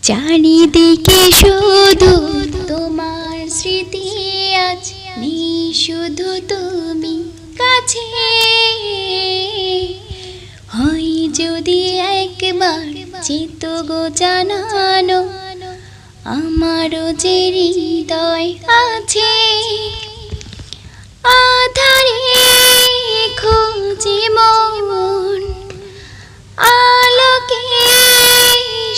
চারিদিকে শুধু তোমার স্মৃতি আজ নেই শুধু তুমি কাছে হয় যদি একবার চিত্ত গো জানানো আমারও যে হৃদয় আছে আধারে খোঁজে মন আলোকে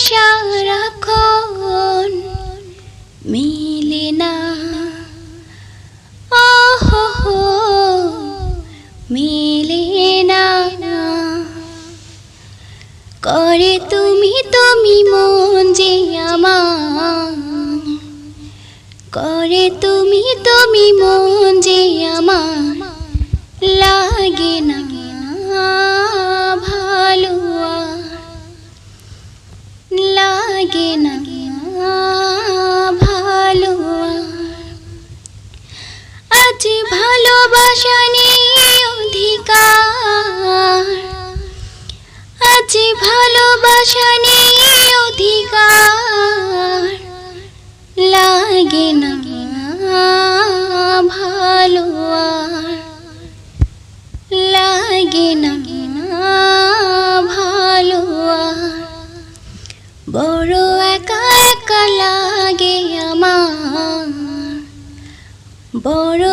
সারাক্ষণ মেলে না ওহো মেলে না করে তুমি তুমি মন যে আমার করে তুমি তুমি মন যে আমার লাগে না ভালো লাগে না ভালো আজ ভালোবাসা নেই অধিকার আজ ভালোবাসা নেই অধিকার লাগে না ভালো লাগে না ভালো বড় একা একা লাগে আমার বড়